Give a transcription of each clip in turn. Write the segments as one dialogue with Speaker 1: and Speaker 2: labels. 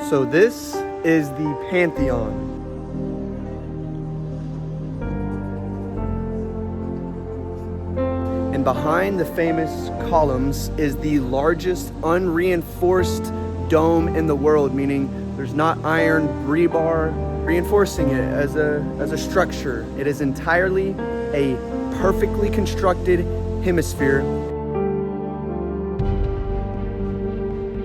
Speaker 1: So this is the Pantheon. And behind the famous columns is the largest unreinforced dome in the world, meaning there's not iron rebar reinforcing it as a structure. It is entirely a perfectly constructed hemisphere.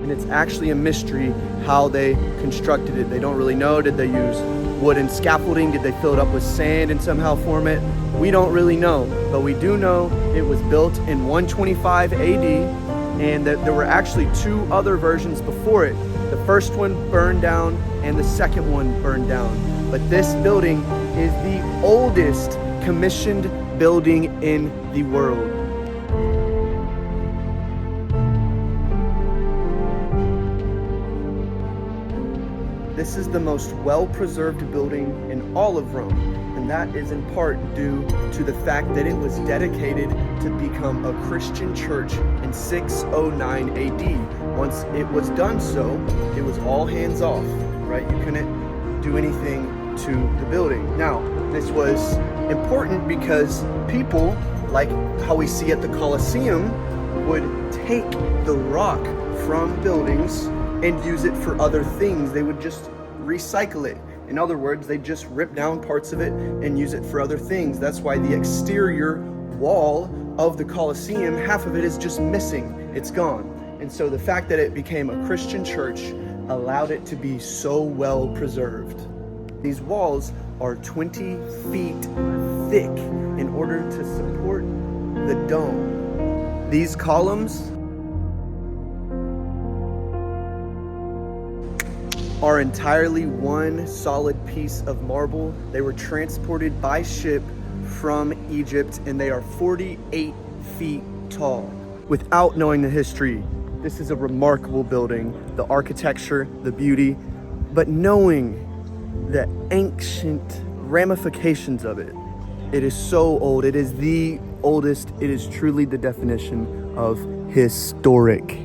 Speaker 1: And it's actually a mystery how they constructed it. They don't really know. Did they use wooden scaffolding? Did they fill it up with sand and somehow form it? We don't really know, but we do know it was built in 125 AD, and that there were actually two other versions before it. The first one burned down and the second one burned down. But this building is the oldest commissioned building in the world. This is the most well-preserved building in all of Rome, and that is in part due to the fact that it was dedicated to become a Christian church in 609 AD. Once it was done so, it was all hands off, right? You couldn't do anything to the building. Now, this was important because people, like how we see at the Colosseum, would take the rock from buildings and use it for other things. They would just recycle it. In other words, they just rip down parts of it and use it for other things. That's why the exterior wall of the Colosseum, half of it is just missing. It's gone. And so the fact that it became a Christian church allowed it to be so well preserved. These walls are 20 feet thick in order to support the dome. These columns are entirely one solid piece of marble. They were transported by ship from Egypt, and they are 48 feet tall. Without knowing the history, this is a remarkable building, the architecture, the beauty, but knowing the ancient ramifications of it, it is so old. It is the oldest. It is truly the definition of historic.